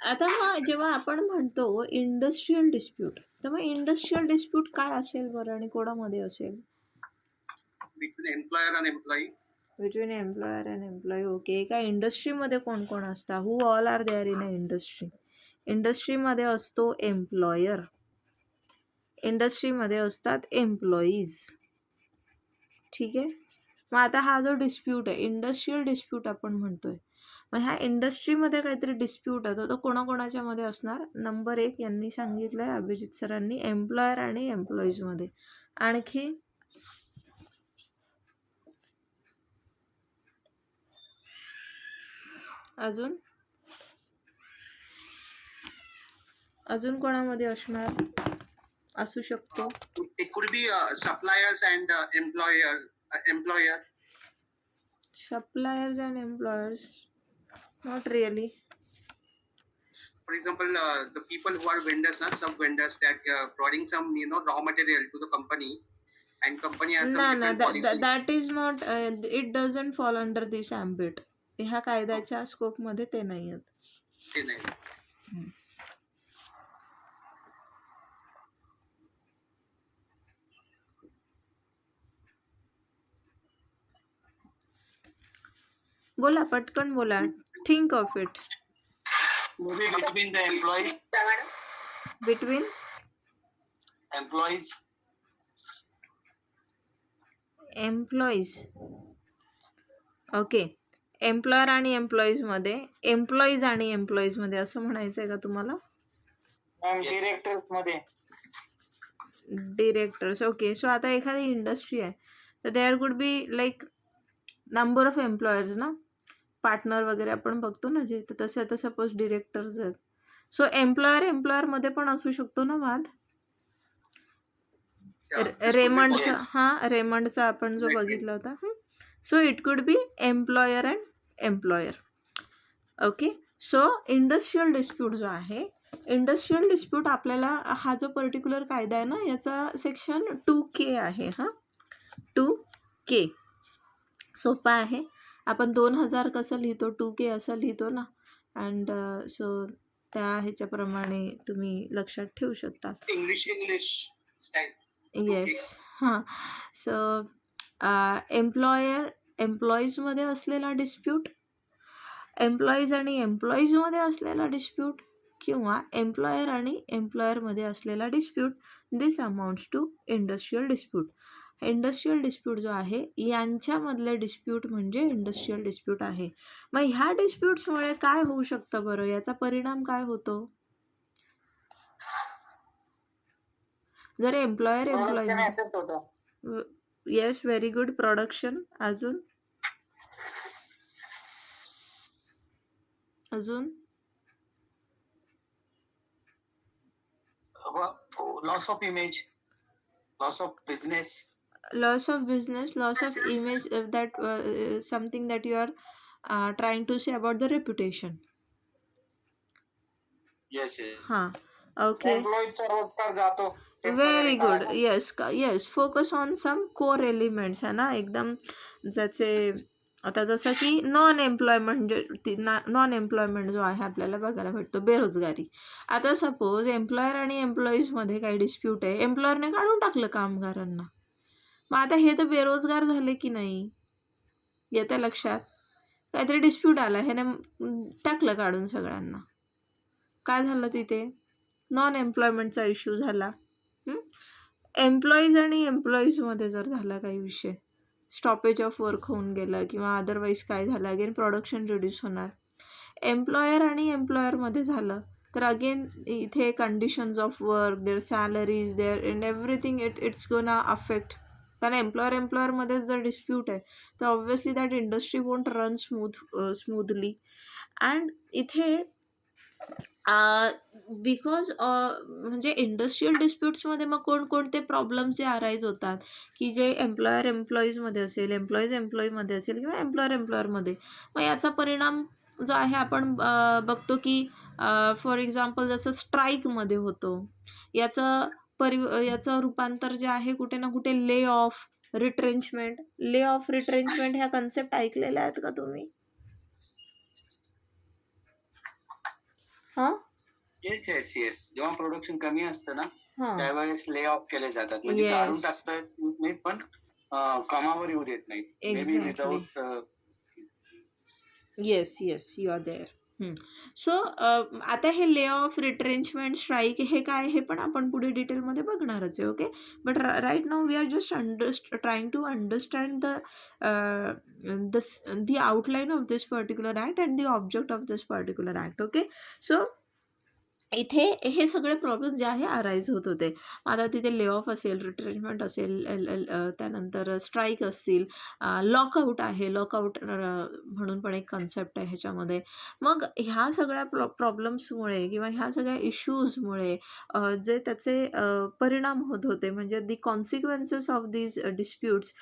आता मग जेव्हा आपण म्हणतो इंडस्ट्रियल डिस्प्यूट, तर मग इंडस्ट्रियल डिस्प्यूट काय असेल बरं आणि कोणामध्ये असेल? Between employer and employee. Between employer and employee. Okay. एका इंडस्ट्रीमध्ये कोण कोण असतात? Who all are there in a industry? इंडस्ट्रीमध्ये असतो एम्प्लॉयर, इंडस्ट्रीमध्ये असतात एम्प्लॉईज. ठीक आहे. मग आता हा जो डिस्प्यूट आहे, इंडस्ट्रियल डिस्प्यूट आपण म्हणतोय, मग ह्या इंडस्ट्रीमध्ये काहीतरी डिस्प्यूट आहे, तर तो कोणाकोणाच्या मध्ये असणार? नंबर 1 यांनी सांगितलं आहे, अभिजित सरांनी, एम्प्लॉयर आणि एम्प्लॉईजमध्ये. आणखी अजून अजून कोणामध्ये असू शकतो? It could be suppliers and employer. Suppliers and employers, not really. For example, the people who are vendors, sub vendors, that providing some raw material to the company, and company has some different policies. that is not, it doesn't fall under this ambit. ह्या कायद्याच्या स्कोपमध्ये ते नाही आहेत. ते नाही. बोला, पटकन बोला. Think of it. Maybe between the employee, between employees, employees. Okay. Employer आणि एम्प्लॉईजमध्ये, एम्प्लॉईज आणि एम्प्लॉईजमध्ये असं म्हणायचं आहे का तुम्हाला? directors मध्ये. डिरेक्टर्स. ओके. सो आता एखादी इंडस्ट्री आहे, तर there could be like number of employers ना, पार्टनर वगैरे आपण बघतो ना जे, तर तसं आता सपोज डिरेक्टर्स आहेत. सो एम्प्लॉयरमध्ये पण असू शकतो ना वाद. रेमंडचा, हां, रेमंडचा आपण जो बघितला होता. So it could B employer and employer. Okay. So industrial dispute जो आहे, इंडस्ट्रियल डिस्प्यूट आपल्याला हा जो पर्टिक्युलर कायदा आहे ना, याचा सेक्शन 2K आहे. 2K सोपा आहे. आपण 2000 कसं लिहितो, 2K असं लिहितो ना. अँड सो त्या ह्याच्याप्रमाणे तुम्ही लक्षात ठेवू शकता. English style. येस. हां. सो एम्प्लॉईजमध्ये असलेला डिस्प्यूट, एम्प्लॉईज आणि एम्प्लॉईजमध्ये असलेला डिस्प्यूट, किंवा एम्प्लॉयर आणि एम्प्लॉयरमध्ये असलेला dispute, this amounts to industrial dispute. Industrial dispute जो आहे यांच्यामधले डिस्प्यूट म्हणजे इंडस्ट्रियल डिस्प्यूट आहे. मग ह्या डिस्प्यूट्समुळे काय होऊ शकतं बरं? याचा परिणाम काय होतो? जर employer yes, very good. Production. अजून Loss of image, loss of business. Loss of business, loss of image, that something that you are trying to say about the reputation. Yes. हां. ओके. Employeeचा रोजगार जातो. Very good. Yes, focus on some core elements आहे ना, एकदम ज्याचे, आता जसं की नॉन एम्प्लॉयमेंट जो आहे आपल्याला बघायला भेटतो, बेरोजगारी. आता सपोज एम्प्लॉयर आणि एम्प्लॉईजमध्ये काही डिस्प्यूट आहे, एम्प्लॉयरने काढून टाकलं कामगारांना, मग आता हे तर बेरोजगार झाले की नाही? येतं लक्षात? काहीतरी डिस्प्यूट आला, ह्याने टाकलं काढून सगळ्यांना. काय झालं तिथे? नॉन एम्प्लॉयमेंटचा इश्यू झाला. एम्प्लॉईज आणि एम्प्लॉईजमध्ये जर झाला काही विषय, स्टॉपेज ऑफ वर्क होऊन गेलं किंवा अदरवाईज काय झालं, अगेन प्रोडक्शन रिड्यूस होणार. एम्प्लॉयर आणि एम्प्लॉयरमध्ये झालं तर अगेन इथे conditions of work, their salaries, their and everything, it's gonna affect. कारण एम्प्लॉयरमध्येच जर डिस्प्यूट आहे तर obviously that industry won't run smoothly. And इथे बिकॉज म्हणजे इंडस्ट्रियल डिस्प्यूट्समध्ये मग कोणकोणते प्रॉब्लेम्स जे अराईज होतात, की जे एम्प्लॉयर एम्प्लॉईजमध्ये असेल, एम्प्लॉईज एम्प्लॉईमध्ये असेल किंवा एम्प्लॉयर एम्प्लॉयरमध्ये, मग याचा परिणाम जो आहे आपण बघतो की फॉर एक्झाम्पल जसं स्ट्राईकमध्ये होतो, याचं रूपांतर जे आहे कुठे ना कुठे ले ऑफ रिट्रेंचमेंट ह्या कन्सेप्ट ऐकलेल्या आहेत का तुम्ही? हां. येस येस येस, जेव्हा प्रोडक्शन कमी असतं ना हां त्यावेळेस ले ऑफ केले जातात, म्हणजे काढून येस टाकता येत नाही पण कामावर येऊ देत नाहीत, may be exactly without. Yes yes you are there. So आता हे ले ऑफ रिट्रेंचमेंट स्ट्राईक हे काय हे पण आपण पुढे डिटेलमध्ये बघणारच आहे. Okay, but right now we are just trying to understand the outline of this particular act and the object of this particular act. Okay, so इथे हे सगळे प्रॉब्लेम्स जे आहे अराईज होत होते. आता तिथे ले ऑफ असेल, रिट्रेंचमेंट असेल, त्यानंतर स्ट्राईक असतील, लॉकआउट आहे, लॉकआउट म्हणून पण एक कन्सेप्ट आहे ह्याच्यामध्ये. मग ह्या सगळ्या प्रॉब्लेम्समुळे किंवा ह्या सगळ्या इश्यूजमुळे जे त्याचे परिणाम होत होते, म्हणजे the consequences of these disputes,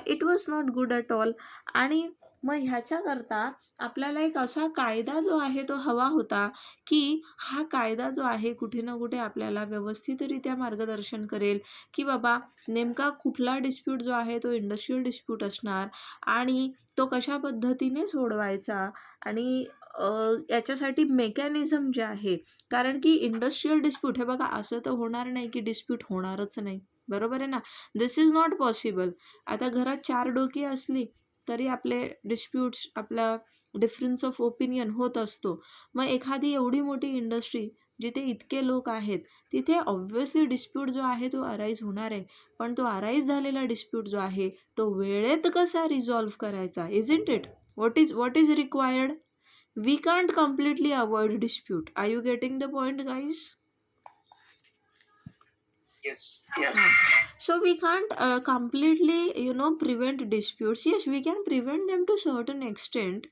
it was not good at all. आणि मग ह्याच्याकरता आपल्याला एक असा कायदा जो आहे तो हवा होता की हा कायदा जो आहे कुठे ना कुठे आपल्याला व्यवस्थितरित्या मार्गदर्शन करेल की बाबा नेमका कुठला डिस्प्यूट जो आहे तो इंडस्ट्रियल डिस्प्यूट असणार आणि तो कशा पद्धतीने सोडवायचा आणि याच्यासाठी मेकॅनिझम जे आहे, कारण की इंडस्ट्रियल डिस्प्यूट हे बघा असं तर होणार नाही की डिस्प्यूट होणारच नाही, बरोबर आहे ना. This is not possible. आता घरात 4 डोकी असली तरी आपले डिस्प्यूट्स, आपला डिफरन्स ऑफ ओपिनियन होत असतो. मग एखादी एवढी मोठी इंडस्ट्री जिथे इतके लोक आहेत तिथे ऑब्व्हियसली डिस्प्यूट जो आहे तो अराईज होणार आहे. पण तो अराईज झालेला डिस्प्यूट जो आहे तो वेळेत कसा रिझॉल्व्ह करायचा, isn't it what is required. We can't completely avoid dispute. Are you getting the point guys? Yes. So we can't completely prevent disputes. Yes, we can prevent them to certain extent,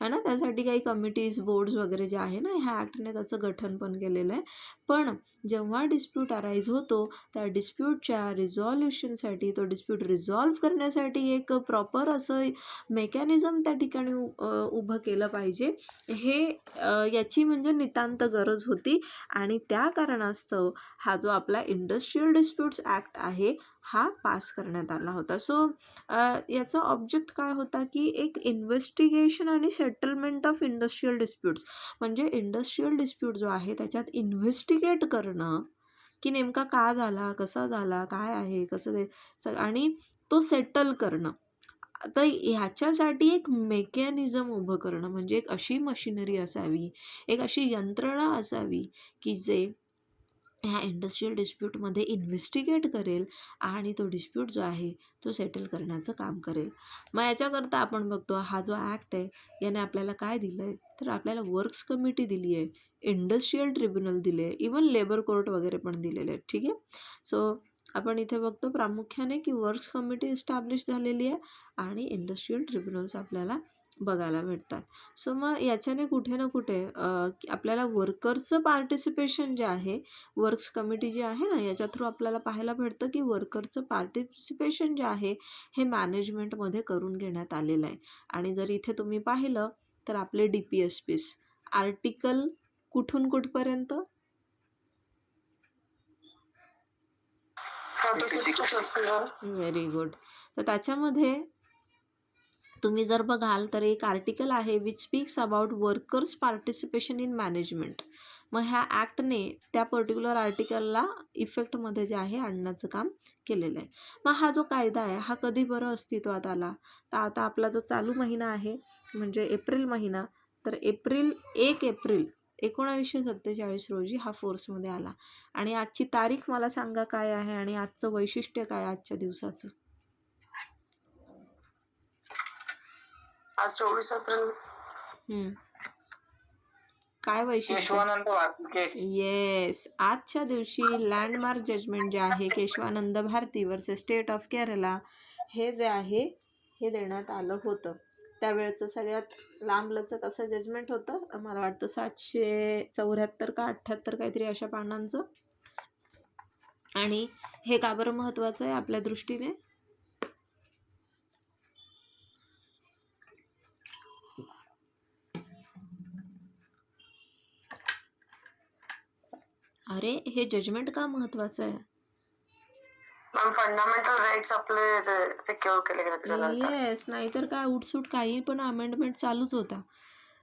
है ना. त्यासाठी काही committees, boards वगैरे जे आहे ना, ह्या ॲक्टने त्याचं गठन पण केलेलं आहे. पण जेव्हा डिस्प्यूट अराईज होतो त्या डिस्प्यूटच्या रिझॉल्युशनसाठी, तो डिस्प्यूट रिझॉल्व्ह करण्यासाठी एक प्रॉपर असं मेकॅनिझम त्या ठिकाणी उभं केलं पाहिजे. हे याची म्हणजे नितांत गरज होती आणि त्या कारणास्तव हा जो आपला इंडस्ट्रियल डिस्प्यूट्स ॲक्ट आहे हा पास करण्यात आला होता. सो याचा ऑब्जेक्ट काय होता की एक इन्व्हेस्टिगेशन आणि सेटलमेंट ऑफ इंडस्ट्रियल डिस्प्यूट्स, म्हणजे इंडस्ट्रियल डिस्प्यूट जो आहे त्याच्यात इन्व्हेस्टिगेट करणं की नेमका का झाला, कसा झाला, काय आहे, कसं ते आणि तो सेटल करणं. आता ह्याच्यासाठी एक मेकॅनिझम उभं करणं, म्हणजे एक अशी मशिनरी असावी, एक अशी यंत्रणा असावी की जे ह्या इंडस्ट्रियल डिस्प्यूटमध्ये इन्व्हेस्टिगेट करेल आणि तो डिस्प्यूट जो आहे तो सेटल करण्याचं काम करेल. मग याच्याकरता आपण बघतो हा जो ॲक्ट आहे याने आपल्याला काय दिलं आहे, तर आपल्याला वर्क्स कमिटी दिली आहे, इंडस्ट्रियल ट्रिब्युनल दिले आहे, इवन लेबर कोर्ट वगैरे पण दिलेले आहेत. ठीक आहे. सो आपण इथे बघतो प्रामुख्याने की वर्क्स कमिटी इस्टॅब्लिश झालेली आहे आणि इंडस्ट्रियल ट्रिब्युनल्स आपल्याला बघायला भेटतात. सो मग याच्याने कुठे ना कुठे आपल्याला वर्कर्सचं पार्टिसिपेशन जे आहे, वर्क्स कमिटी जी आहे ना याच्या थ्रू आपल्याला पाहायला भेटतं की वर्करचं पार्टिसिपेशन जे आहे हे मॅनेजमेंटमध्ये करून घेण्यात आलेलं आहे. आणि जर इथे तुम्ही पाहिलं तर आपले DPSPs आर्टिकल कुठून कुठपर्यंत, 36 to 51. Very good. तर त्याच्यामध्ये तुम्ही जर बघाल तर एक आर्टिकल आहे which speaks about workers participation in management. मग ह्या ॲक्टने त्या पर्टिक्युलर आर्टिकलला इफेक्टमध्ये जे आहे आणण्याचं काम केलेलं आहे. मग हा जो कायदा आहे हा कधी बरं अस्तित्वात आला, तर आता आपला जो चालू महिना आहे म्हणजे एप्रिल महिना, तर 1 एप्रिल 1947 रोजी हा फोर्समध्ये आला. आणि आजची तारीख मला सांगा काय आहे आणि आजचं वैशिष्ट्य काय आजच्या दिवसाचं. आज 24 एप्रिल. काय वैशिष्ट्य. केशवानंद भारती केस. येस, आजच्या दिवशी लँडमार्क जजमेंट जे आहे Keshavananda Bharati versus state of Kerala हे जे आहे हे देण्यात आलं होतं. त्यावेळेचं सगळ्यात लांबलचक असं जजमेंट होतं, मला वाटतं 774 का 78 काहीतरी अशा पानांचं. आणि हे का बरं महत्त्वाचं आहे आपल्या दृष्टीने, अरे हे जजमेंट का महत्त्वाचं आहे. फंडामेंटल राईट्स आपले सिक्युअर केले गेले. येस, नाहीतर काय उठसूट काही पण अमेंडमेंट चालूच होता,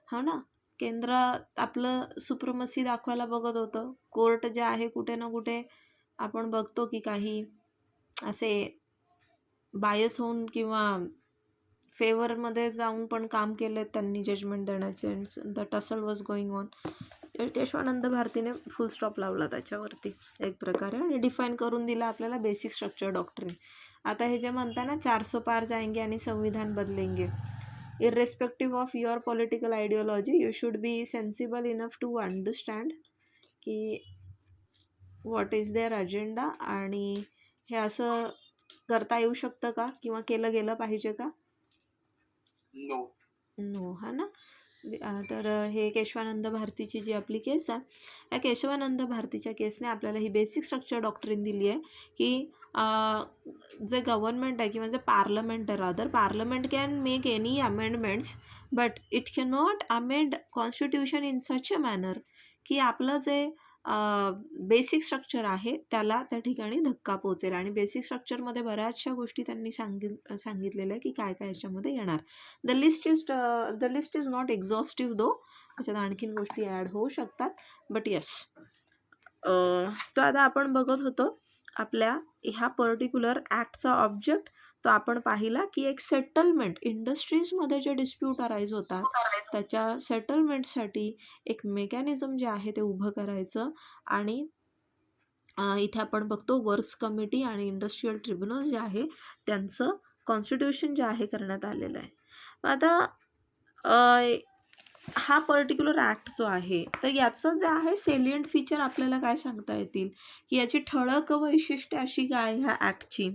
हा ना. केंद्र आपलं सुप्रमसी दाखवायला बघत होतं. कोर्ट जे आहे कुठे ना कुठे आपण बघतो की काही असे बायस होऊन किंवा फेवरमध्ये जाऊन पण काम केलं त्यांनी जजमेंट देण्याचे. The tussle was going on. Kesavananda भारतीने फुल स्टॉप लावला त्याच्यावरती एक प्रकारे आणि डिफाईन करून दिला आपल्याला बेसिक स्ट्रक्चर डॉक्ट्रिन. आता हे जे म्हणता ना 400 पार जाएंगे आणि संविधान बदलेंगे. Irrespective of your political ideology you should be sensible enough to understand की व्हॉट इज देअर अजेंडा आणि हे असं करता येऊ शकतं का किंवा केलं गेलं पाहिजे का? नो. नो, हा ना. तर हे केशवानंद भारतीची जी आपली केस आहे, या केशवानंद भारतीच्या केसने आपल्याला ही बेसिक स्ट्रक्चर डॉक्ट्रिन दिली आहे की जे गव्हर्नमेंट आहे किंवा जे पार्लमेंट आहे, rather parliament can make any amendments but it can not amend constitution in such a manner की आपलं जे बेसिक स्ट्रक्चर आहे त्याला त्या ठिकाणी धक्का पोचेल. आणि बेसिक स्ट्रक्चरमध्ये बऱ्याचशा गोष्टी त्यांनी सांगितलेल्या आहे की काय काय याच्यामध्ये येणार. The list is not exhaustive दो, त्याच्यात आणखीन गोष्टी ॲड होऊ शकतात, बट येस. तो आता आपण बघत होतो आपल्या ह्या पर्टिक्युलर ॲक्टचा ऑब्जेक्ट. तो आपण पाहिला की एक सेटलमेंट, इंडस्ट्रीजमध्ये जे डिस्प्यूट अराईज होतात त्याच्या सेटलमेंटसाठी एक मेकॅनिझम जे आहे ते उभं करायचं. आणि इथे आपण बघतो वर्क्स कमिटी आणि इंडस्ट्रियल ट्रिब्युनल जे आहे त्यांचं कॉन्स्टिट्यूशन जे आहे करण्यात आलेलं आहे. आता हा पर्टिक्युलर ॲक्ट जो आहे तर याचं जे आहे सेलियंट फीचर आपल्याला काय सांगता येतील की याची ठळक वैशिष्ट्य अशी काय ह्या ॲक्टची.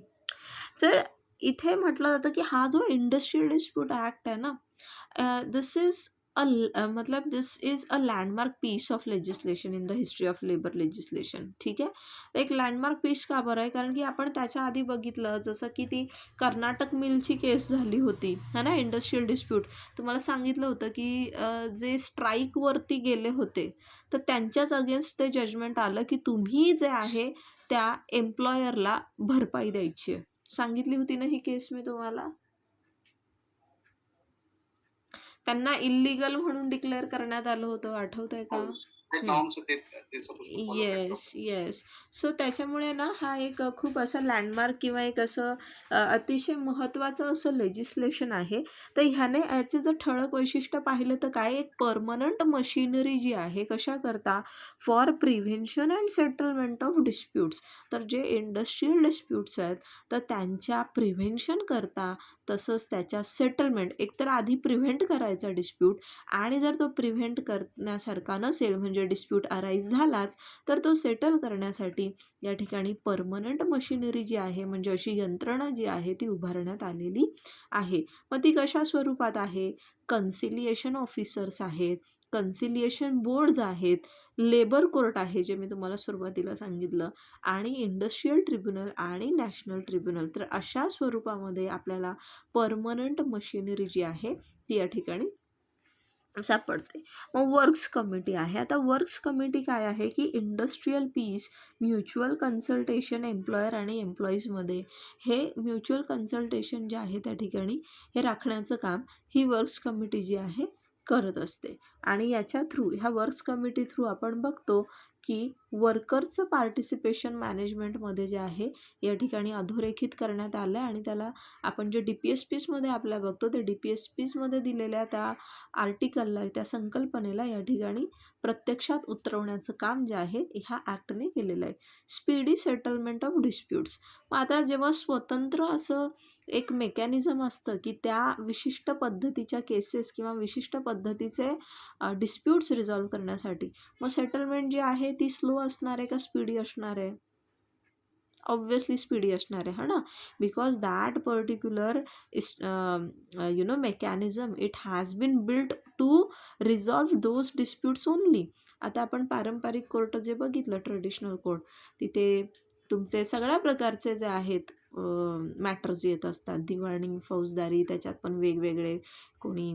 तर इथे म्हटलं जातं की हा जो इंडस्ट्रियल डिस्प्यूट ॲक्ट आहे ना, दिस इज मतलब this is a landmark piece of legislation in the history of labour legislation. ठीक आहे. एक लँडमार्क पीस का बरं आहे, कारण की आपण त्याच्या आधी बघितलं जसं की ती कर्नाटक मिलची केस झाली होती है ना, इंडस्ट्रियल डिस्प्यूट. तुम्हाला सांगितलं होतं की जे स्ट्राईकवरती गेले होते तर त्यांच्याच अगेन्स्ट ते जजमेंट आलं की तुम्ही जे आहे त्या एम्प्लॉयरला भरपाई द्यायची आहे. सांगितली होती ना ही केस मी तुम्हाला. त्यांना इल्लीगल म्हणून डिक्लेअर करण्यात आलं होतं, आठवत आहे का? नॉर्म्स ते supposed to follow that yes yes. So त्याच्यामुळे ना हा एक खूप असं लँडमार्क किंवा एक असं अतिशय महत्त्वाचं असं लेजिस्लेशन आहे. तर ह्याने याचे जर ठळक वैशिष्ट्य पाहिलं तर काय, एक परमनंट मशिनरी जी आहे कशाकरता, for prevention and settlement of disputes. तर जे इंडस्ट्रियल डिस्प्यूट्स आहेत तर त्यांच्या प्रिव्हेन्शन करता तसंच त्याच्या सेटलमेंट, एकतर आधी प्रिव्हेंट करायचा डिस्प्यूट आणि जर तो प्रिव्हेंट करण्यासारखा नसेल म्हणजे डिस्प्यूट अराईज झालाच तर तो सेटल करण्यासाठी या ठिकाणी परमनंट मशिनरी जी आहे म्हणजे अशी यंत्रणा जी आहे ती उभारण्यात आलेली आहे. मग ती कशा स्वरूपात आहे, कन्सिलिएशन ऑफिसर्स आहेत, कन्सिलिएशन बोर्ड्स आहेत, लेबर कोर्ट आहे जे मी तुम्हाला सुरुवातीला सांगितलं, आणि इंडस्ट्रियल ट्रिब्युनल आणि नॅशनल ट्रिब्युनल. तर अशा स्वरूपामध्ये आपल्याला परमनंट मशिनरी जी आहे ती या ठिकाणी सापडते. मग वर्क्स कमिटी आहे. आता वर्क्स कमिटी काय आहे की industrial peace, mutual consultation employer आणि एम्प्लॉईजमध्ये हे म्युच्युअल कन्सल्टेशन जे आहे त्या ठिकाणी हे राखण्याचं काम ही वर्क्स कमिटी जी आहे करत असते. आणि याच्या थ्रू, ह्या वर्क्स कमिटी थ्रू आपण बघतो की वर्कर्सचं पार्टिसिपेशन मॅनेजमेंटमध्ये जे आहे या ठिकाणी अधोरेखित करण्यात आलं आहे. आणि त्याला आपण जे DPSPsमध्ये आपल्या बघतो ते DPSPsमध्ये दिलेल्या त्या आर्टिकलला, त्या संकल्पनेला या ठिकाणी प्रत्यक्षात उतरवण्याचं काम जे आहे ह्या ॲक्टने केलेलं आहे. Speedy settlement of disputes. मग आता जेव्हा स्वतंत्र असं एक मेकॅनिझम असतं की त्या विशिष्ट पद्धतीच्या केसेस किंवा विशिष्ट पद्धतीचे डिस्प्यूट्स रिझॉल्व करण्यासाठी, मग सेटलमेंट जी आहे ती स्लो असणार आहे का स्पीडी असणार आहे? ऑब्वियसली स्पीडी असणार आहे, हा ना, because that particular mechanism it has been built to resolve those disputes only. आता आपण पारंपरिक कोर्ट जे बघितलं, ट्रेडिशनल कोर्ट, तिथे तुमचे सगळ्या प्रकारचे जे आहेत मॅटर्स येत असतात, दिवाणी, फौजदारी, त्याच्यात पण वेगवेगळे, कोणी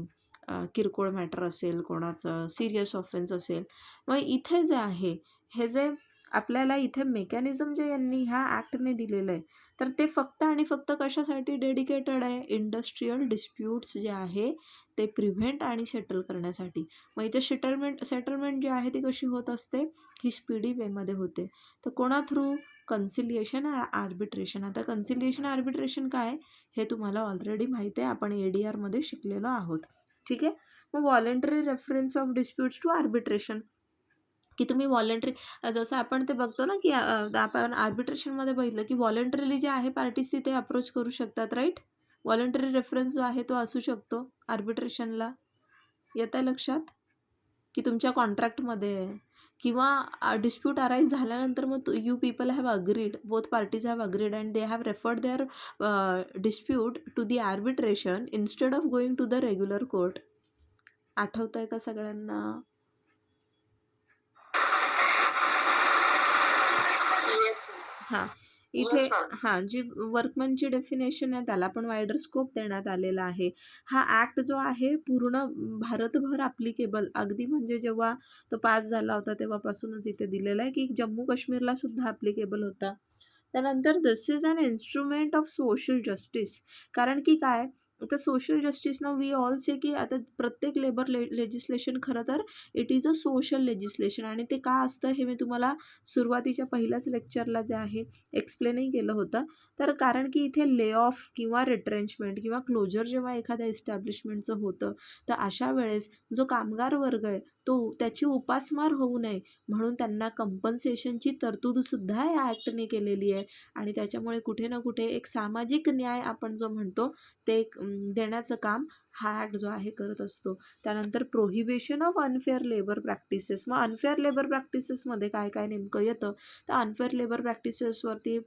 किरकोळ मॅटर असेल, कोणाचं सिरियस ऑफेन्स असेल. मग इथे जे आहे हे जे आपल्याला इथे मेकॅनिझम जे यांनी ह्या ॲक्टने दिलेलं आहे तर ते फक्त आणि फक्त कशासाठी डेडिकेटेड आहे, इंडस्ट्रीयल डिस्प्यूट्स जे आहे ते प्रिव्हेंट आणि सेटल करण्यासाठी. मग इथे सेटलमेंट जी आहे ती कशी होत असते, ही स्पीडी वेमध्ये होते. तर कोणा थ्रू, कन्सिलिएशन आर्बिट्रेशन. आता कन्सिलिएशन आर्बिट्रेशन काय हे तुम्हाला ऑलरेडी माहिती आहे, आपण ADR शिकलेलो आहोत. ठीक आहे. मग voluntary reference of disputes to arbitration, की तुम्ही व्हॉलेंटरी, जसं आपण ते बघतो ना की आपण आर्बिट्रेशनमध्ये बघितलं की व्हॉलेंटरीली जे आहे पार्टीज तिथे अप्रोच करू शकतात, राईट. व्हॉलेंटरी रेफरन्स जो आहे तो असू शकतो आर्बिट्रेशनला. येत आहे लक्षात की तुमच्या कॉन्ट्रॅक्टमध्ये आहे किंवा डिस्प्यूट अराईज झाल्यानंतर मग you people have agreed, both parties have agreed and they have referred their dispute to the arbitration instead of going to the regular court. आठवतं आहे का सगळ्यांना? Yes, ma'am. हां, इथे Yes, ma'am. हां, जी वर्कमनची डेफिनेशन आहे त्याला पण वायडर स्कोप देण्यात आलेला आहे. हा ॲक्ट जो आहे पूर्ण भारतभर ॲप्लिकेबल, अगदी म्हणजे जेव्हा तो पास झाला होता तेव्हापासूनच इथे दिलेला आहे की जम्मू काश्मीरला सुद्धा ॲप्लिकेबल होता. त्यानंतर this is an instrument of social justice. कारण की काय, आता सोशल जस्टिसनं वी ऑल से की आता प्रत्येक लेबर लेजिस्लेशन खरं तर it is a social legislation. आणि ते का असतं हे मी तुम्हाला सुरुवातीच्या पहिल्याच लेक्चरला जे आहे एक्सप्लेनही केलं होतं. तर कारण की इथे ले ऑफ किंवा रिट्रेंचमेंट किंवा क्लोजर जेव्हा एखाद्या एस्टॅब्लिशमेंटचं होतं तर अशा वेळेस जो कामगार वर्ग आहे तो त्याची उपासमार होऊ नये म्हणून त्यांना कंपन्सेशनची तरतूदसुद्धा या ॲक्टने केलेली आहे. आणि त्याच्यामुळे कुठे ना कुठे एक सामाजिक न्याय आपण जो म्हणतो ते देण्याचं काम हा ॲक्ट जो आहे करत असतो. त्यानंतर prohibition of unfair labour practices. मग अनफेअर लेबर प्रॅक्टिसेसमध्ये काय काय नेमकं येतं, तर अनफेअर लेबर प्रॅक्टिसेसवरती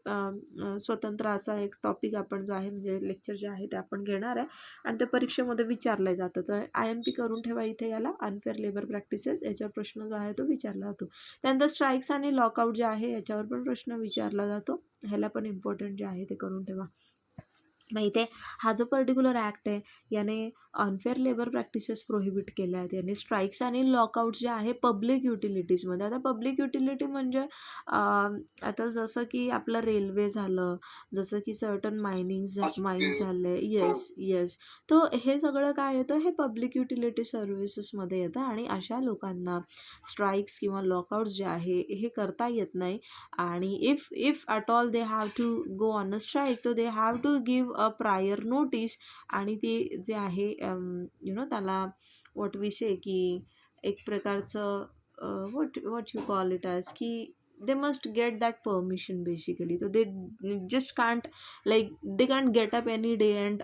स्वतंत्र असा एक टॉपिक आपण जो आहे म्हणजे लेक्चर जे आहे ते आपण घेणार आहे आणि ते परीक्षेमध्ये विचारलं जातं. तर IMP करून ठेवा इथे याला, अनफेअर लेबर प्रॅक्टिसेस, याच्यावर प्रश्न जो आहे तो विचारला जातो. त्यानंतर स्ट्राईक्स आणि लॉकआउट जे आहे याच्यावर पण प्रश्न विचारला जातो. ह्याला पण इम्पॉर्टंट जे आहे ते करून ठेवा. मग इथे हा जो पर्टिक्युलर ॲक्ट आहे याने अनफेअर लेबर प्रॅक्टिसेस प्रोहिबिट केल्या आहेत. याने स्ट्राईक्स आणि लॉकआउट्स जे आहे पब्लिक युटिलिटीजमध्ये. आता पब्लिक युटिलिटी म्हणजे आता जसं की आपलं रेल्वे झालं, जसं की सर्टन मायनिंग्स झाले, येस. तो हे सगळं काय येतं, हे पब्लिक युटिलिटी सर्व्हिसेसमध्ये येतं. आणि अशा लोकांना स्ट्राईक्स किंवा लॉकआउट्स जे आहे हे करता येत नाही. आणि if at all they have to go on a strike तर they have to give a prior notice. आणि ते जे आहे त्याला व्हॉट वी से की एक प्रकारचं what you call it as की they must get that permission basically. तर they just can't they can't get up any day and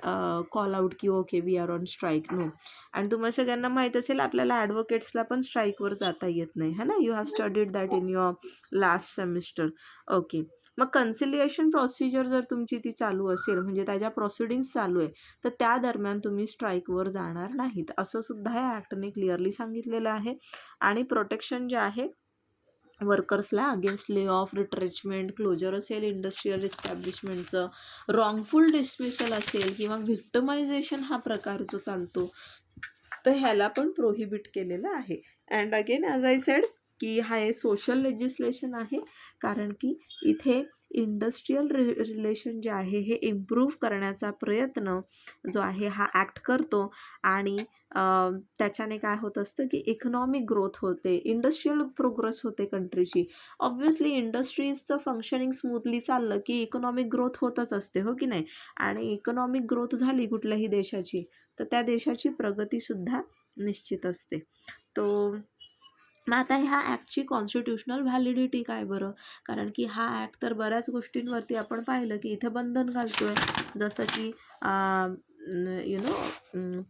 call out की okay we are on strike, no. आणि तुम्हाला सगळ्यांना माहीत असेल आपल्याला ॲडव्होकेट्सला पण स्ट्राईकवर जाता येत नाही, है ना. You have studied that in your last semester. Okay. मग कन्सिलिएशन प्रोसिजर जर तुमची ती चालू असेल म्हणजे त्याच्या प्रोसिडिंग्स चालू आहे तर त्या दरम्यान तुम्ही स्ट्राईकवर जाणार नाहीत असं सुद्धा या ॲक्टने क्लिअरली सांगितलेलं आहे. आणि प्रोटेक्शन जे आहे वर्कर्सला against lay off, retrenchment, closure असेल इंडस्ट्रियल एस्टॅब्लिशमेंटचं, रॉंगफुल डिसमिसल असेल किंवा व्हिक्टमायझेशन हा प्रकार जो चालतो तर ह्याला पण प्रोहिबिट केलेलं आहे. And again as I said की हा हे सोशल लेजिस्लेशन आहे कारण की इथे इंडस्ट्रियल रिलेशन जे आहे हे इम्प्रूव्ह करण्याचा प्रयत्न जो आहे हा ॲक्ट करतो. आणि त्याच्याने काय होत असतं की इकॉनॉमिक ग्रोथ होते, इंडस्ट्रियल प्रोग्रेस होते कंट्रीची. ऑब्व्हियसली इंडस्ट्रीजचं फंक्शनिंग स्मूथली चाललं की इकॉनॉमिक ग्रोथ होतच असते, हो की नाही. आणि इकॉनॉमिक ग्रोथ झाली कुठल्याही देशाची तर त्या देशाची प्रगतीसुद्धा निश्चित असते. तो मग आता ह्या ॲक्टची कॉन्स्टिट्युशनल व्हॅलिडिटी काय बरं, कारण की हा ॲक्ट तर बऱ्याच गोष्टींवरती आपण पाहिलं की इथं बंधन घालतो आहे, जसं की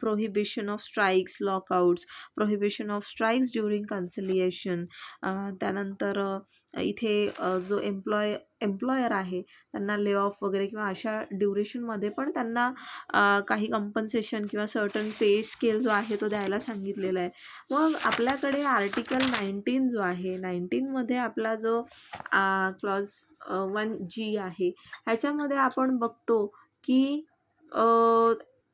prohibition of strikes, lockouts, prohibition of strikes during conciliation. त्यानंतर इथे जो एम्प्लॉयर आहे त्यांना ले ऑफ वगैरे किंवा अशा ड्युरेशनमध्ये पण त्यांना काही कंपन्सेशन किंवा सर्टन पे स्केल जो आहे तो द्यायला सांगितलेला आहे. मग आपल्याकडे आर्टिकल 19 जो आहे, 19मध्ये आपला जो क्लॉज 1G आहे ह्याच्यामध्ये आपण बघतो की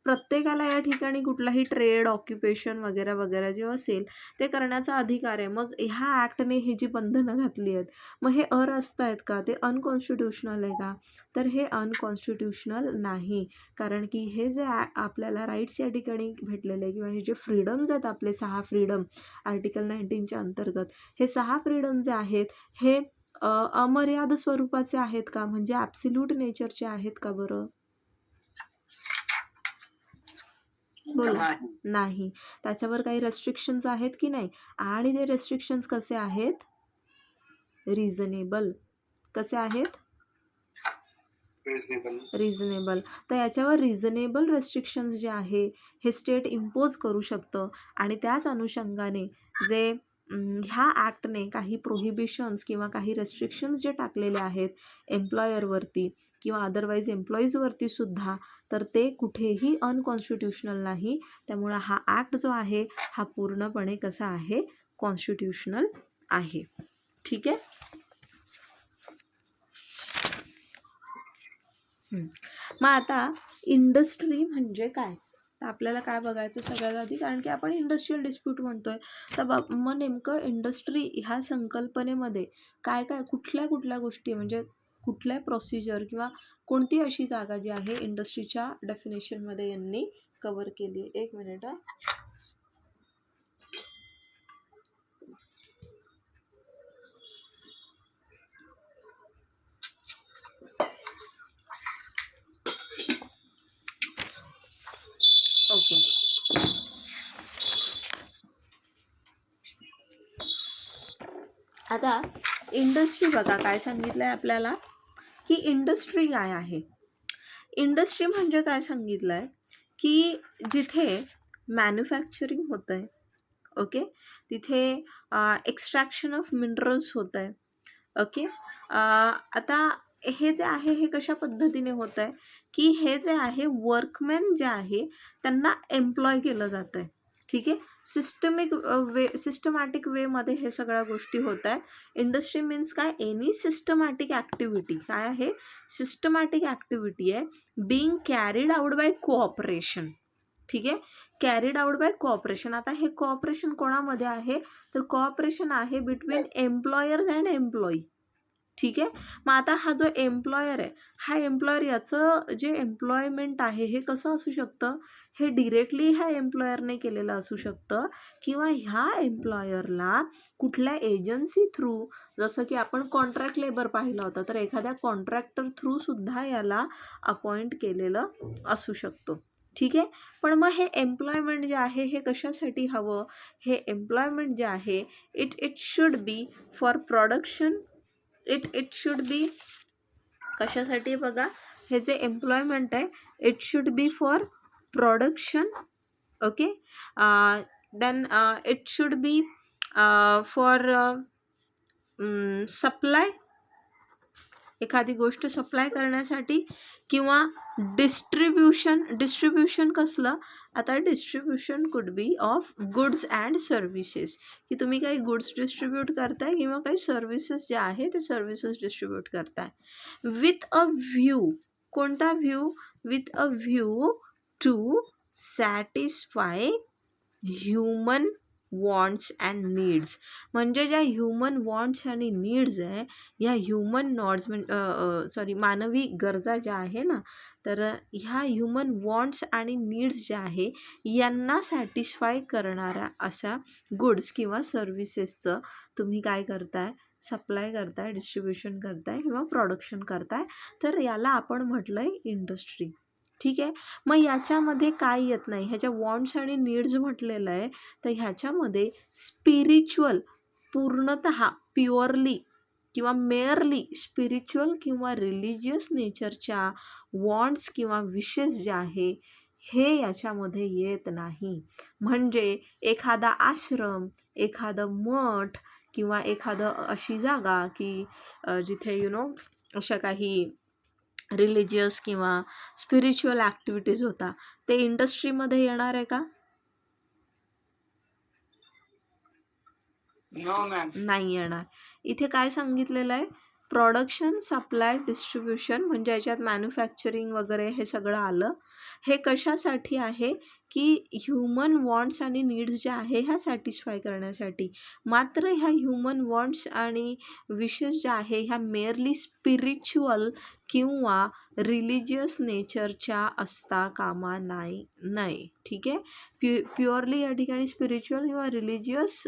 प्रत्येकाला या ठिकाणी कुठलाही ट्रेड, ऑक्युपेशन वगैरे वगैरे जे असेल ते करण्याचा अधिकार आहे. मग ह्या ॲक्टने ही जी बंधनं घातली आहेत, मग हे अरस्त आहेत का? ते अनकॉन्स्टिट्युशनल आहे का? तर हे अनकॉन्स्टिट्युशनल नाही. कारण की हे जे आपल्याला राईट्स या ठिकाणी भेटलेले किंवा हे जे फ्रीडम्स आहेत आपले 6 फ्रीडम आर्टिकल 19च्या अंतर्गत, हे 6 फ्रीडम जे आहेत हे अमर्याद स्वरूपाचे आहेत का? म्हणजे ॲब्सोल्यूट नेचरचे आहेत का बरं? बोला. नाही. त्याच्यावर काही रेस्ट्रिक्शन्स आहेत की नाही? आणि ते रेस्ट्रिक्शन्स कसे आहेत? रिझनेबल. कसे आहेत? रिझनेबल. तर याच्यावर रिझनेबल रेस्ट्रिक्शन्स जे आहे हे स्टेट इम्पोज करू शकतं आणि त्याच अनुषंगाने जे ह्या ॲक्टने काही प्रोहिबिशन्स किंवा काही रेस्ट्रिक्शन्स जे टाकलेले आहेत एम्प्लॉयरवरती किंवा अदरवाईज एम्प्लॉईजवरती सुद्धा, तर ते कुठेही अनकॉन्स्टिट्युशनल नाही. त्यामुळं हा ॲक्ट जो आहे हा पूर्णपणे कसा आहे? कॉन्स्टिट्युशनल आहे. ठीक आहे. मग आता इंडस्ट्री म्हणजे काय? तर आपल्याला काय बघायचं सगळ्यात आधी, कारण की आपण इंडस्ट्रियल डिस्प्यूट म्हणतोय. तर मग नेमकं इंडस्ट्री ह्या संकल्पनेमध्ये काय काय कुठल्या कुठल्या गोष्टी म्हणजे कुठल्या प्रोसिजर किंवा कोणती अशी जागा जी आहे इंडस्ट्रीच्या डेफिनेशनमध्ये यांनी कव्हर केली? एक मिनिट. ओके. आता इंडस्ट्री बघा काय सांगितलं आहे आपल्याला, की इंडस्ट्री काय आहे. इंडस्ट्री म्हणजे काय सांगितलं आहे, की जिथे मॅन्युफॅक्चरिंग होतं आहे, ओके, तिथे एक्स्ट्रॅक्शन ऑफ मिनरल्स होतं आहे, ओके. आता हे जे आहे हे कशा पद्धतीने होतं आहे, की हे जे आहे वर्कमॅन जे आहे त्यांना एम्प्लॉय केलं जातं आहे. ठीक आहे. सिस्टमॅटिक वेमध्ये हे सगळ्या गोष्टी होत आहेत. इंडस्ट्री मीन्स काय? Any systematic activity. काय आहे? सिस्टमॅटिक ॲक्टिव्हिटी आहे being carried out by cooperation. ठीक आहे. Carried out by cooperation. आता हे कोऑपरेशन कोणामध्ये आहे? तर कोऑपरेशन आहे बिटवीन एम्प्लॉयर्स अँड एम्प्लॉई. ठीक आहे. मग आता हा जो एम्प्लॉयर आहे, हा एम्प्लॉयर याचं जे एम्प्लॉयमेंट आहे हे कसं असू शकतं? हे डिरेक्टली ह्या एम्प्लॉयरने केलेलं असू शकतं किंवा ह्या एम्प्लॉयरला कुठल्या एजन्सी थ्रू, जसं की आपण कॉन्ट्रॅक्ट लेबर पाहिलं होतं, तर एखाद्या कॉन्ट्रॅक्टर थ्रूसुद्धा याला अपॉइंट केलेलं असू शकतो. ठीक आहे. पण मग हे एम्प्लॉयमेंट जे आहे हे कशासाठी हवं? हे एम्प्लॉयमेंट जे आहे it should be for production. It should be कशासाठी बघा, हे जे एम्प्लॉयमेंट आहे it should be for production. Okay. Then it should be for supply, एखादी गोष्ट सप्लाय करण्यासाठी, किंवा डिस्ट्रीब्युशन कसलं? आता distribution could be of goods and services, की तुम्ही काही गुड्स डिस्ट्रीब्यूट करताय किंवा काही सर्व्हिसेस जे आहे ते सर्व्हिसेस डिस्ट्रीब्यूट करताय. With a view. कोणता view? With a view to satisfy human wants and needs. म्हणजे ज्या ह्युमन वॉन्ट्स आणि नीड्स आहे, या ह्युमन नॉड्स मानवी गरजा ज्या आहे ना, तर ह्या ह्युमन वॉन्ट्स आणि नीड्स ज्या आहे यांना सॅटिस्फाय करणाऱ्या अशा गुड्स किंवा सर्व्हिसेसचं तुम्ही काय करताय? सप्लाय करताय, डिस्ट्रीब्युशन करताय किंवा प्रोडक्शन करताय. तर याला आपण म्हटलं आहे इंडस्ट्री. ठीक आहे. मग याच्यामध्ये काय येत नाही? ह्याच्या वॉन्ट्स आणि नीड्स म्हटलेलं आहे, तर ह्याच्यामध्ये स्पिरिच्युअल, पूर्णतः प्युअरली किंवा मेअरली स्पिरिच्युअल किंवा रिलिजियस नेचरच्या वॉन्ट्स किंवा विशेस जे आहे हे याच्यामध्ये येत नाही. म्हणजे एखादा आश्रम, एखादं मठ किंवा एखादं अशी जागा की जिथे अशा काही रिलिजियस किंवा स्पिरिच्युअल ॲक्टिव्हिटीज होता, ते इंडस्ट्रीमध्ये येणार आहे का? No ma'am. नाही येणार. इथे काय सांगितलेलं आहे? प्रोडक्शन, सप्लाय, डिस्ट्रीब्युशन म्हणजे याच्यात मॅन्युफॅक्चरिंग वगैरे हे सगळं आलं. हे कशासाठी आहे की ह्युमन वॉन्ट्स आणि नीड्स ज्या आहे ह्या सॅटिस्फाय करण्यासाठी. मात्र ह्या ह्युमन वॉन्ट्स आणि विशेष ज्या आहे ह्या मेअरली स्पिरिच्युअल किंवा रिलिजियस नेचरच्या असता कामा नाही. ठीक आहे. प्युअरली या ठिकाणी स्पिरिच्युअल किंवा रिलिजियस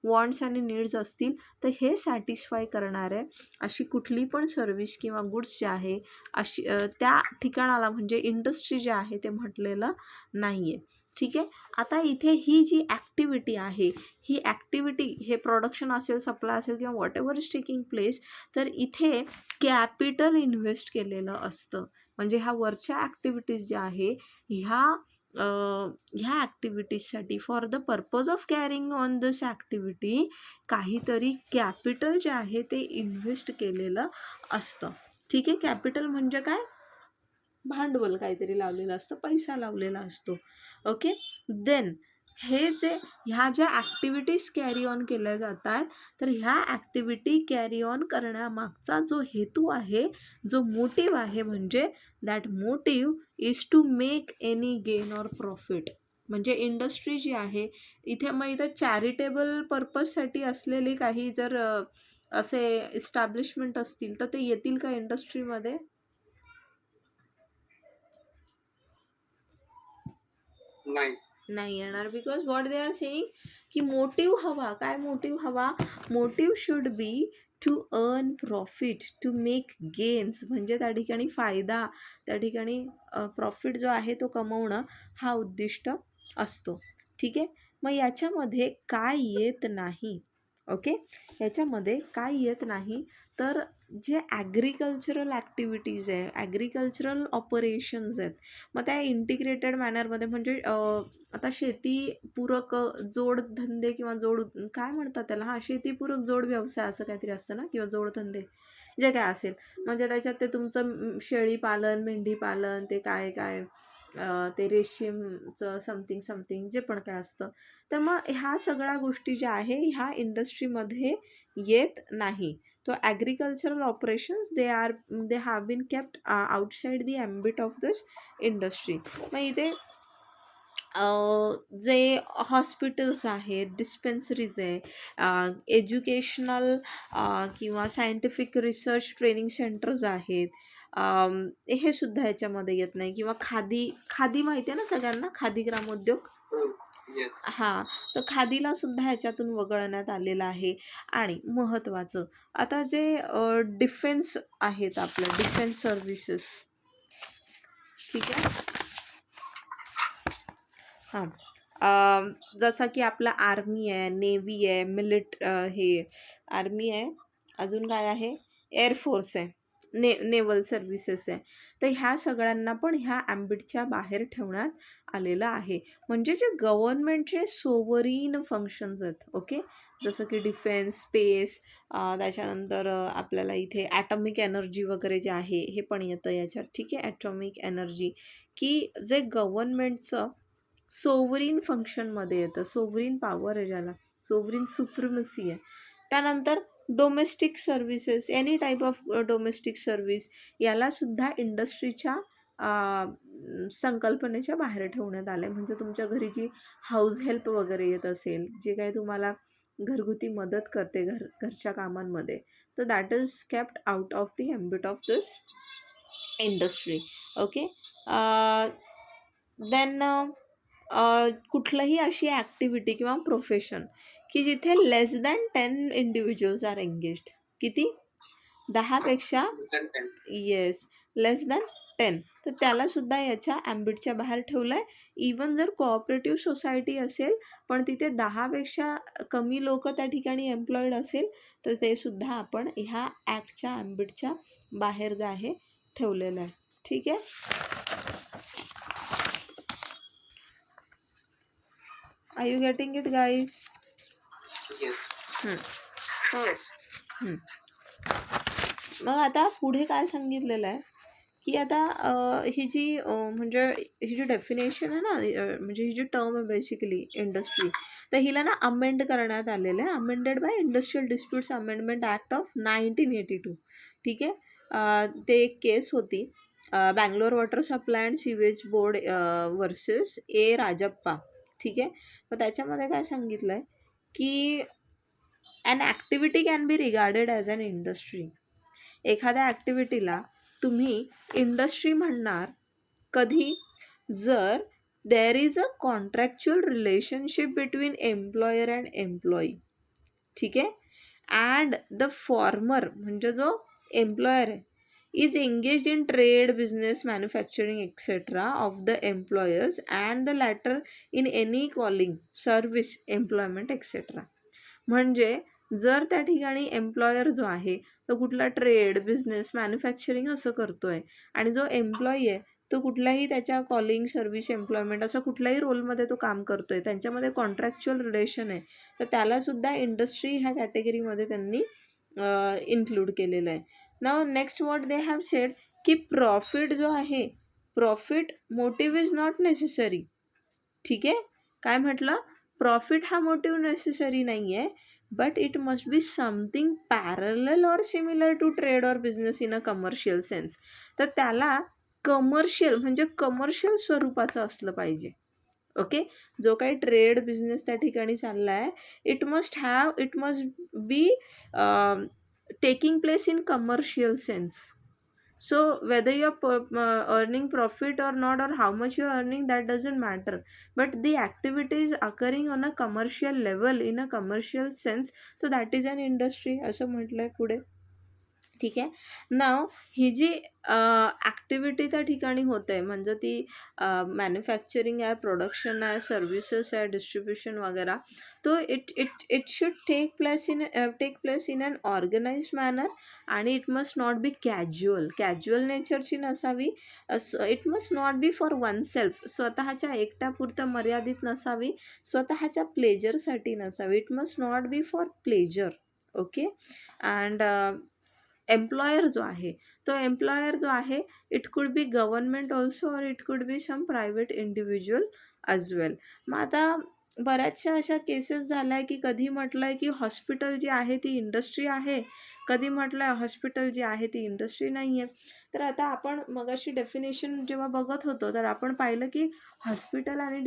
वॉन्ट्स आणि नीड्स असतील तर हे सॅटिस्फाय करणारे अशी कुठली पण सर्विस किंवा गुड्स जे आहे अशी त्या ठिकाणाला म्हणजे इंडस्ट्री जे आहे ते म्हटलेलं नाही आहे. ठीक आहे. आता इथे ही जी ॲक्टिव्हिटी आहे ही ॲक्टिव्हिटी हे प्रोडक्शन असेल, सप्लाय असेल किंवा what ever is taking place, तर इथे कॅपिटल इन्व्हेस्ट केलेलं असतं. म्हणजे ह्या वरच्या ॲक्टिव्हिटीज ज्या आहे ह्या ॲक्टिव्हिटीजसाठी for the purpose of carrying on this activity काहीतरी कॅपिटल जे आहे ते इन्व्हेस्ट केलेलं असतं. ठीक आहे. कॅपिटल म्हणजे काय? भांडवल काहीतरी लावलेलं असतं, पैसा लावलेला असतो. ओके. देन हे जे ह्या ज्या ॲक्टिव्हिटीज कॅरी ऑन केल्या जातात तर ह्या ॲक्टिव्हिटी कॅरी ऑन करण्यामागचा जो हेतू आहे, जो मोटिव्ह आहे, म्हणजे that motive is to make any gain or profit. म्हणजे इंडस्ट्री जी आहे इथे चॅरिटेबल पर्पजसाठी असलेली काही जर असे इस्टॅब्लिशमेंट असतील तर ते येतील का इंडस्ट्रीमध्ये? नाही येणार. Because what they are saying की मोटिव्ह हवा. काय मोटिव्ह हवा? Motive should be to earn profit, to make gains, म्हणजे त्या ठिकाणी फायदा, त्या ठिकाणी प्रॉफिट जो आहे तो कमवणं हा उद्दिष्ट असतो. ठीक आहे. मग याच्यामध्ये काय येत नाही? ओके. याच्यामध्ये काय येत नाही तर जे ॲग्रिकल्चरल ॲक्टिव्हिटीज आहे, ॲग्रिकल्चरल ऑपरेशन्स आहेत, मग त्या इंटिग्रेटेड मॅनरमध्ये म्हणजे आता शेतीपूरक जोडधंदे किंवा काय म्हणतात त्याला, शेतीपूरक जोड व्यवसाय असं काहीतरी असतं ना, किंवा जोडधंदे जे काय असेल, म्हणजे त्याच्यात ते तुमचं शेळी पालन, मेंढी पालन, ते काय ते रेशीमचं समथिंग जे पण काय असतं, तर मग ह्या सगळ्या गोष्टी ज्या आहे ह्या इंडस्ट्रीमध्ये येत नाही. तो agricultural operations they have been kept outside the ambit of this industry. मग इथे जे हॉस्पिटल्स आहेत, डिस्पेन्सरीज आहे, एज्युकेशनल किंवा सायंटिफिक रिसर्च ट्रेनिंग सेंटर्स आहेत, हे सुद्धा ह्याच्यामध्ये येत नाही. किंवा खादी माहिती आहे ना सगळ्यांना, खादी ग्रामोद्योग. हां, तर खादीला सुद्धा ह्याच्यातून वगळण्यात आलेलं आहे. आणि महत्त्वाचं आता जे डिफेन्स आहेत, आपलं डिफेन्स सर्व्हिसेस. ठीक आहे. हां, जसं की आपला आर्मी आहे, नेव्ही आहे, हे आर्मी आहे, अजून काय आहे, एअरफोर्स आहे, नेव्हल सर्व्हिसेस आहे. तर ह्या सगळ्यांना पण ह्या ॲम्बिटच्या बाहेर ठेवण्यात आलेलं आहे. म्हणजे जे गव्हर्नमेंटचे सोवरीन फंक्शन्स आहेत. ओके. जसं की डिफेन्स, स्पेस, त्याच्यानंतर आपल्याला इथे ॲटॉमिक एनर्जी वगैरे जे आहे हे पण येतं याच्यात. ठीक आहे. ॲटॉमिक एनर्जी की जे गव्हर्नमेंटचं सोवरीन फंक्शनमध्ये येतं, सोवरीन पॉवर आहे ज्याला, सोवरीन सुप्रिमसी आहे. त्यानंतर domestic services, any type of domestic service, यालासुद्धा इंडस्ट्रीच्या संकल्पनेच्या बाहेर ठेवण्यात आलं आहे. म्हणजे तुमच्या घरी जी हाऊस हेल्प वगैरे येत असेल, जे काही तुम्हाला घरगुती मदत करते घरच्या कामांमध्ये, तर that is kept out of the ambit of this industry. Okay. Then कुठलंही अशी ॲक्टिव्हिटी किंवा प्रोफेशन की जिथे less than 10 individuals are engaged. किती? 10पेक्षा येस, लेस दॅन 10, तर त्यालासुद्धा याच्या ॲम्बिटच्या बाहेर ठेवलं आहे. इवन जर कोऑपरेटिव्ह सोसायटी असेल पण तिथे 10पेक्षा कमी लोक त्या ठिकाणी एम्प्लॉईड असेल तर ते सुद्धा आपण ह्या ॲक्टच्या ॲम्बिटच्या बाहेर जे आहे ठेवलेलं आहे. ठीक आहे. Are you getting it guys? Yes. मग आता पुढे काय सांगितलेलं आहे की आता ही जी म्हणजे ही जी डेफिनेशन आहे ना, म्हणजे ही जी टर्म आहे बेसिकली इंडस्ट्री, तर हिला ना अमेंड करण्यात आलेलं आहे, amended by industrial disputes amendment act of 1982. ठीक आहे. ते एक केस होती, Bangalore water supply and sewage board versus A Rajappa. ठीक आहे. मग त्याच्यामध्ये काय सांगितलं आहे की an activity can be regarded as an industry. एखाद्या ॲक्टिव्हिटीला तुम्ही इंडस्ट्री म्हणणार कधी, जर there is a contractual relationship between employer and employee. ठीक आहे. अँड द फॉर्मर म्हणजे जो एम्प्लॉयर आहे is engaged in trade, business, manufacturing, etc. of the employers and the latter in any calling, service, employment, etc. म्हणजे जर त्या ठिकाणी employer जो आहे तो कुठला ट्रेड, बिझनेस, मॅन्युफॅक्चरिंग असं करतोय आणि जो एम्प्लॉई आहे तो कुठल्याही त्याच्या कॉलिंग, सर्व्हिस, एम्प्लॉयमेंट असं कुठल्याही रोलमध्ये तो काम करतोय, त्यांच्यामध्ये कॉन्ट्रॅक्च्युअल रिलेशन आहे, तर त्यालासुद्धा इंडस्ट्री ह्या कॅटेगरीमध्ये त्यांनी इन्क्लूड केलेलं आहे. Now next what they have said की प्रॉफिट जो आहे, profit motive is not necessary. ठीक आहे. काय म्हटलं, प्रॉफिट हा मोटिव्ह नेसेसरी नाही आहे, but it must be something parallel or similar to trade or business in a commercial sense. तर त्याला कमर्शियल म्हणजे कमर्शियल स्वरूपाचं असलं पाहिजे. ओके. जो काही ट्रेड बिझनेस त्या ठिकाणी चालला आहे, it must B taking place in commercial sense. So whether you're earning profit or not, or how much you're earning, that doesn't matter, but the activity is occurring on a commercial level, in a commercial sense, so that is an industry असं म्हटलंय पुढे. ठीक आहे. नाव ही जी activity त्या ठिकाणी होते आहे म्हणजे ती मॅन्युफॅक्चरिंग आहे, प्रोडक्शन आहे, सर्व्हिसेस आहे, डिस्ट्रीब्युशन वगैरे, तो it should take place in an organised manner आणि it must not be casual नेचरची नसावी. It must not be for one self, स्वतःच्या एकट्यापुरतं मर्यादित नसावी, स्वतःच्या प्लेजरसाठी नसावी. It must not be for pleasure. Okay. And employer जो आहे, तो एम्प्लॉयर जो आहे, it could be government also or it could be some private individual as well. मग आता बऱ्याचशा अशा केसेस झाल्या आहे की कधी म्हटलं आहे की हॉस्पिटल जी आहे ती इंडस्ट्री आहे, कधी म्हटलं आहे हॉस्पिटल जी आहे ती इंडस्ट्री नाही आहे. तर आता आपण मगाशी डेफिनेशन जेव्हा बघत होतो तर आपण पाहिलं की हॉस्पिटल आणि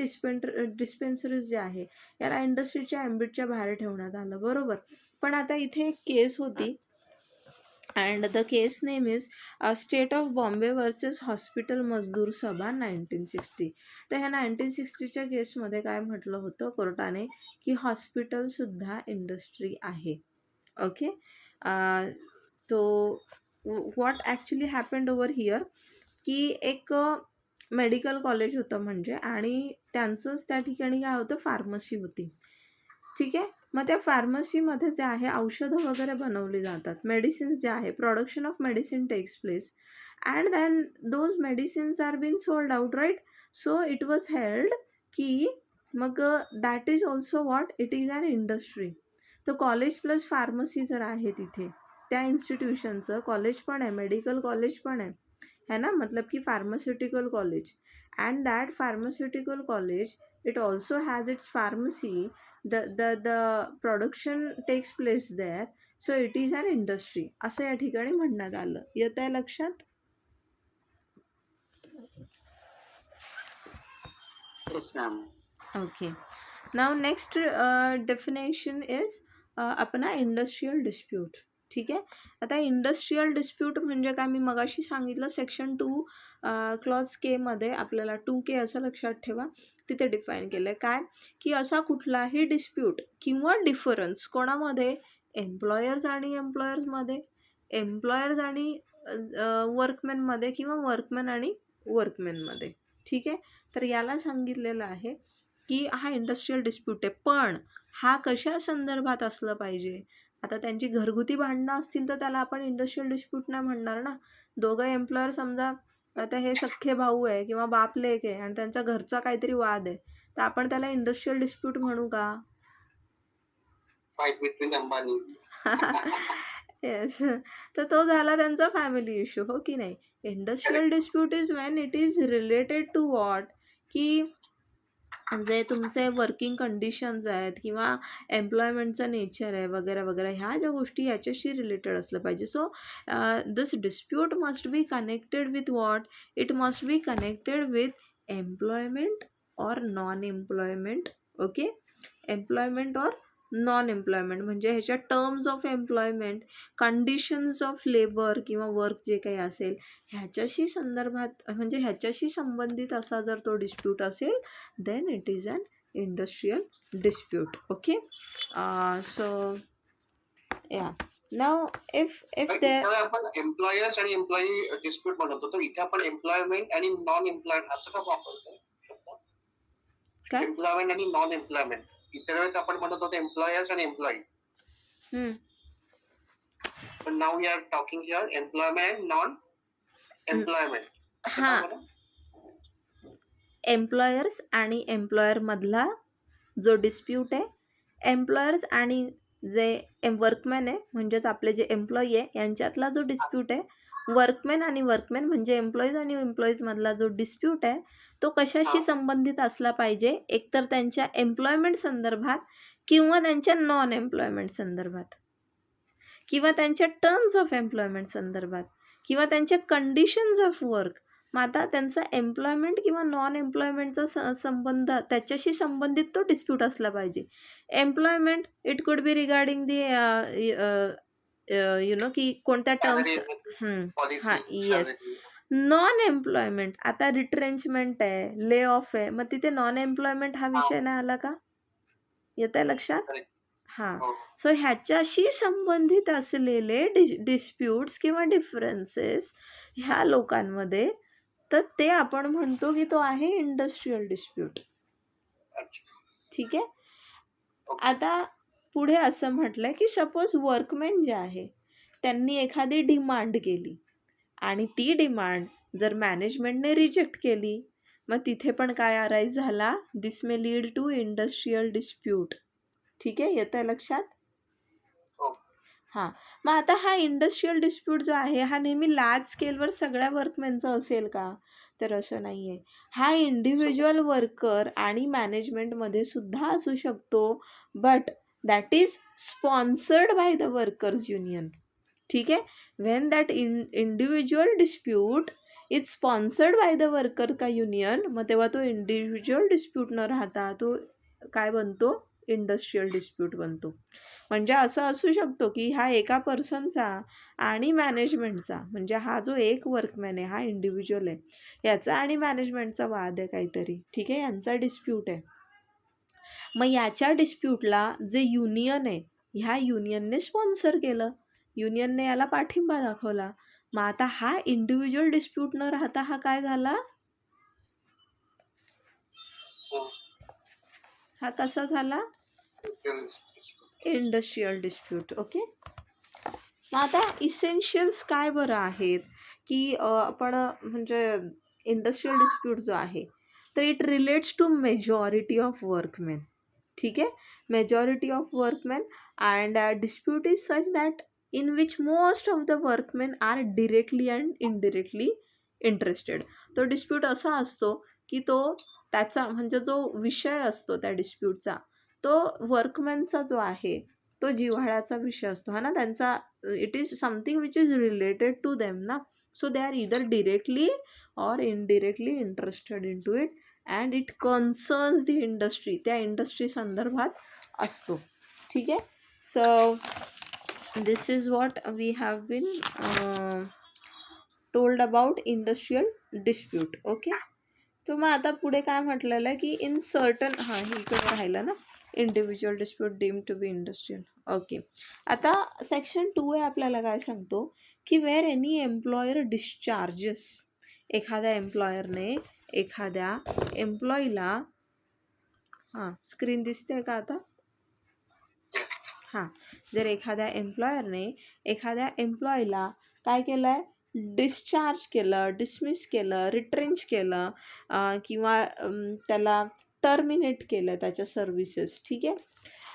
डिस्पेन्सरीज जे आहे याला इंडस्ट्रीच्या ॲम्बिटच्या बाहेर ठेवण्यात आलं, बरोबर. पण आता इथे एक केस होती and the case name is state of Bombay versus hospital मजदूर सभा 1960. तर ह्या 1960च्या केसमध्ये काय म्हटलं होतं कोर्टाने की हॉस्पिटलसुद्धा इंडस्ट्री आहे. ओके. तो what actually happened over here की एक मेडिकल कॉलेज होतं म्हणजे, आणि त्यांचंच त्या ठिकाणी काय होतं, फार्मसी होती. ठीक आहे. मग त्या फार्मसीमध्ये जे आहे औषधं वगैरे बनवली जातात, मेडिसिन्स जे आहे, production of medicine takes place and then those medicines are been sold out, right. So it was held की मग that is also what, it is an industry. तर कॉलेज प्लस फार्मसी जर आहे तिथे, त्या इन्स्टिट्यूशनचं कॉलेज पण आहे, मेडिकल कॉलेज पण आहे ना, मतलब की pharmaceutical college, and that pharmaceutical college it also has its pharmacy, the production takes place there, so it is an industry असं या ठिकाणी म्हणण्यात आलं. येत आहे लक्षात? Yes, ma'am. Okay. Now next definition is Apna industrial dispute. ठीक आहे. आता इंडस्ट्रियल डिस्प्यूट म्हणजे काय, मी मगाशी सांगितलं सेक्शन 2 क्लॉज केमध्ये आपल्याला 2K असं लक्षात ठेवा, तिथे डिफाईन केलं आहे काय की असा कुठलाही डिस्प्यूट किंवा डिफरन्स कोणामध्ये, एम्प्लॉयर्स आणि एम्प्लॉयर्समध्ये, एम्प्लॉयर्स आणि वर्कमॅनमध्ये, किंवा वर्कमॅन आणि वर्कमॅनमध्ये. ठीक आहे. तर याला सांगितलेलं आहे की हा इंडस्ट्रियल डिस्प्यूट आहे, पण हा कशा संदर्भात असलं पाहिजे. आता त्यांची घरगुती भांडणं असतील तर त्याला आपण इंडस्ट्रियल डिस्प्यूट नाही म्हणणार ना. दोघं एम्प्लॉयर समजा आता हे सख्खे भाऊ आहे किंवा बाप लेक आहे आणि त्यांचा घरचा काहीतरी वाद आहे, तर आपण त्याला इंडस्ट्रियल डिस्प्यूट म्हणू का? Fight between Ambanis. येस. तर तो झाला त्यांचा फॅमिली इश्यू, हो की नाही. Industrial dispute is when it is related to what, की जे तुमचे वर्किंग कंडिशन्स आहेत किंवा एम्प्लॉयमेंटचं नेचर आहे वगैरे वगैरे, ह्या ज्या गोष्टी याच्याशी रिलेटेड असलं पाहिजे. So this dispute must be connected with what, it must be connected with employment और नॉन एम्प्लॉयमेंट. ओके, एम्प्लॉयमेंट और नॉन एम्प्लॉयमेंट म्हणजे ह्याच्या terms of employment, conditions of labour किंवा वर्क जे काही असेल ह्याच्याशी संदर्भात म्हणजे ह्याच्याशी संबंधित असा जर तो डिस्प्यूट असेल, then it is an industrial dispute. Okay, so yeah, now if there इथे आपण एम्प्लॉयर्स आणि एम्प्लॉई डिस्प्यूट बनवतो, तर इथे आपण एम्प्लॉयमेंट आणि नॉन एम्प्लॉयमेंट असं का वापरतो? काय एम्प्लॉयमेंट आणि नॉन एम्प्लॉयमेंट इतर वेळेस आपण म्हणत होतो एम्प्लॉयर्स आणि एम्प्लॉई, हम्म पण now we are talking here employment and non employment. हा, एम्प्लॉयर्स आणि एम्प्लॉयर मधला जो डिस्प्यूट आहे, एम्प्लॉयर्स आणि जे वर्कमॅन आहे म्हणजेच आपले जे एम्प्लॉई आहे यांच्यातला जो डिस्प्यूट आहे, वर्कमॅन आणि वर्कमॅन म्हणजे एम्प्लॉईज आणि एम्प्लॉईजमधला जो डिस्प्यूट आहे तो कशाशी संबंधित असला पाहिजे, एकतर त्यांच्या एम्प्लॉयमेंट संदर्भात किंवा त्यांच्या नॉन एम्प्लॉयमेंट संदर्भात किंवा त्यांच्या टर्म्स ऑफ एम्प्लॉयमेंट संदर्भात किंवा त्यांच्या कंडिशन्स ऑफ वर्क. मग आता त्यांचा एम्प्लॉयमेंट किंवा नॉन एम्प्लॉयमेंटचा संबंध त्याच्याशी संबंधित तो डिस्प्यूट असला पाहिजे. Employment it could B regarding the you know की कोणत्या टर्म्स. हां, येस. नॉन एम्प्लॉयमेंट आता रिट्रेंचमेंट आहे, ले ऑफ आहे, मग तिथे नॉन एम्प्लॉयमेंट हा विषय नाही आला का? येत आहे लक्षात? हां, सो ह्याच्याशी संबंधित असलेले डिस्प्यूट्स किंवा डिफरन्सेस ह्या लोकांमध्ये, तर ते आपण म्हणतो की तो आहे इंडस्ट्रियल डिस्प्यूट. ठीक आहे. आता पुढे असं म्हटलंय की सपोज वर्कमॅन जे आहे त्यांनी एखादी डिमांड केली आणि ती डिमांड जर मॅनेजमेंटने रिजेक्ट केली, मग तिथे पण काय अराईज झाला, this may lead to industrial dispute. ठीक आहे, येतं आहे लक्षात? हां, मग आता हा इंडस्ट्रियल डिस्प्यूट जो आहे हा नेहमी लार्ज स्केलवर सगळ्या वर्कमॅनचा असेल का? तर असं नाही आहे. हा इंडिव्हिज्युअल वर्कर आणि मॅनेजमेंटमध्ये सुद्धा असू शकतो, but that is sponsored by the workers union. ठीक आहे, when that individual dispute is sponsored by the worker का युनियन, मग तेव्हा तो इंडिव्हिज्युअल डिस्प्यूट न राहता तो काय बनतो, इंडस्ट्रियल डिस्प्यूट बनतो. म्हणजे असं असू शकतो की हा एका पर्सनचा आणि मॅनेजमेंटचा, म्हणजे हा जो एक वर्कमॅन आहे हा इंडिव्हिज्युअल आहे, याचा आणि मॅनेजमेंटचा वाद आहे काहीतरी. ठीक आहे, यांचा डिस्प्यूट आहे. मग याच्या डिस्प्यूटला जे युनियन आहे ह्या युनियनने स्पॉन्सर केलं, युनियनने याला पाठिंबा दाखवला. मग आता हा इंडिव्हिज्युअल डिस्प्यूट न राहता हा काय झाला, हा कसा झाला, इंडस्ट्रियल डिस्प्यूट. ओके, मग आता इसेन्शियल्स काय बरं आहेत की आपण म्हणजे इंडस्ट्रियल डिस्प्यूट जो आहे तर it relates to majority of workman. ठीक आहे, majority of workman and dispute is such that in which most of the workman are directly and indirectly interested. तो डिस्प्यूट असा असतो की तो त्याचा म्हणजे जो विषय असतो त्या डिस्प्यूटचा तो वर्कमॅनचा जो आहे तो जिव्हाळ्याचा विषय असतो, हा ना, त्यांचा. It is something which is related to them ना. So they are either directly or indirectly interested in to it and it concerns the industry, त्या इंडस्ट्री संदर्भात असतो. ठीक आहे, so this is what we have been told about industrial dispute. Okay, तर मग आता पुढे काय म्हटलेलं आहे की इन सर्टन, हां इकडे राहिलं ना, individual dispute deem to be industrial. Okay, आता सेक्शन 2 आहे आपल्याला काय सांगतो की वेअर एनी एम्प्लॉयर डिस्चार्जेस, एखाद्या एम्प्लॉयरने एखाद्या एम्प्लॉईला, हां स्क्रीन दिसते का आता? हां, जर एखाद्या एम्प्लॉयरने एखाद्या एम्प्लॉईला काय केलं आहे, डिस्चार्ज केलं, डिसमिस केलं, रिट्रेंच केलं किंवा त्याला टर्मिनेट केलं त्याच्या सर्व्हिसेस. ठीक आहे,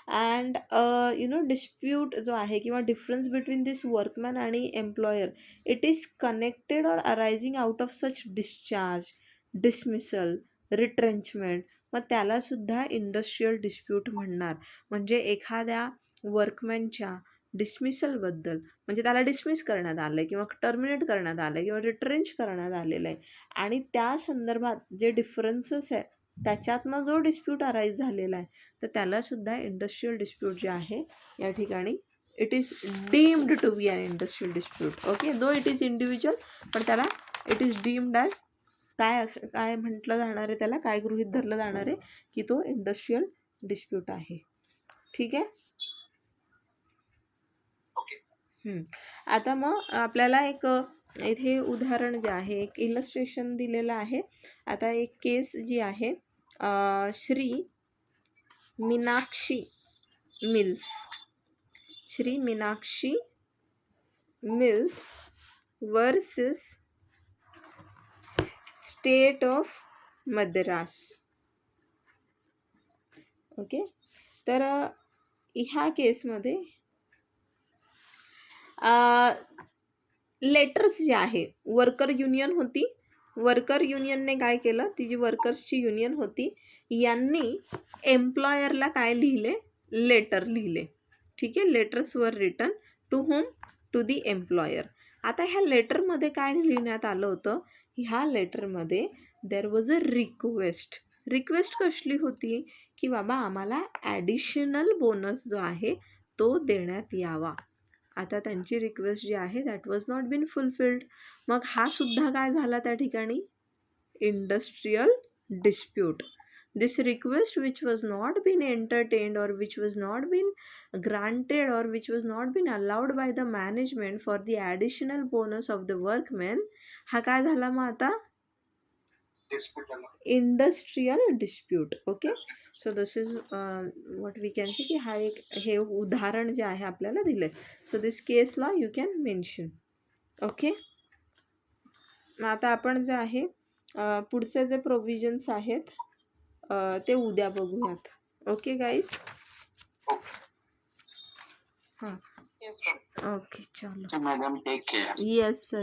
अँड यु नो डिस्प्यूट जो आहे किंवा डिफरन्स बिटवीन दिस वर्कमॅन आणि employer, it is connected or arising out of such discharge, dismissal, retrenchment. मग त्यालासुद्धा इंडस्ट्रियल डिस्प्यूट म्हणणार. म्हणजे एखाद्या वर्कमॅनच्या डिसमिसलबद्दल, म्हणजे त्याला डिसमिस करण्यात आलं आहे किंवा टर्मिनेट करण्यात आलं आहे किंवा रिट्रेंच करण्यात आलेलं आहे आणि त्या संदर्भात जे डिफरन्सेस आहे त्याच्यातनं जो डिस्प्यूट अराईज झालेला आहे तर त्यालासुद्धा इंडस्ट्रियल डिस्प्यूट जे आहे या ठिकाणी it is deemed to be an industrial dispute. Okay, though it is individual पण त्याला इट इज डीम्ड ॲज काय म्हटलं जाणार आहे, त्याला काय गृहीत धरलं जाणार आहे की तो इंडस्ट्रियल डिस्प्यूट आहे. ठीक आहे. ओके. आता मग आपल्याला एक इथे उदाहरण जे आहे एक इलस्ट्रेशन दिलेलं आहे. आता एक केस जी आहे Shri Meenakshi mills versus state of Madras. Okay, तर ह्या केसमध्ये लेटर्स जे आहे वर्कर युनियन होती. वर्कर युनियनने काय केलं, ती जी वर्कर्सची युनियन होती यांनी एम्प्लॉयरला काय लिहिले, लेटर लिहिले. ठीक आहे, letters were written to whom, to the employer. आता ह्या लेटरमध्ये काय लिहिण्यात आलं होतं, ह्या लेटरमध्ये देर वॉज अ रिक्वेस्ट कसली होती की बाबा आम्हाला ॲडिशनल बोनस जो आहे तो देण्यात यावा. आता त्यांची रिक्वेस्ट जी आहे that was not been fulfilled. मग हा सुद्धा काय झाला त्या ठिकाणी industrial dispute. This request which was not been entertained or which was not been granted or which was not been allowed by the management for the additional bonus of the workman, हा काय झाला मग आता industrial dispute. Okay, so this is what we can see की हा एक हे उदाहरण जे आहे आपल्याला दिलं आहे. So this case law you can mention. Okay, मग आता आपण जे आहे पुढचे जे प्रोव्हिजन्स आहेत ते उद्या बघूयात. Okay guys. हां, ओके, चलो. So, madam, take care. Yes sir.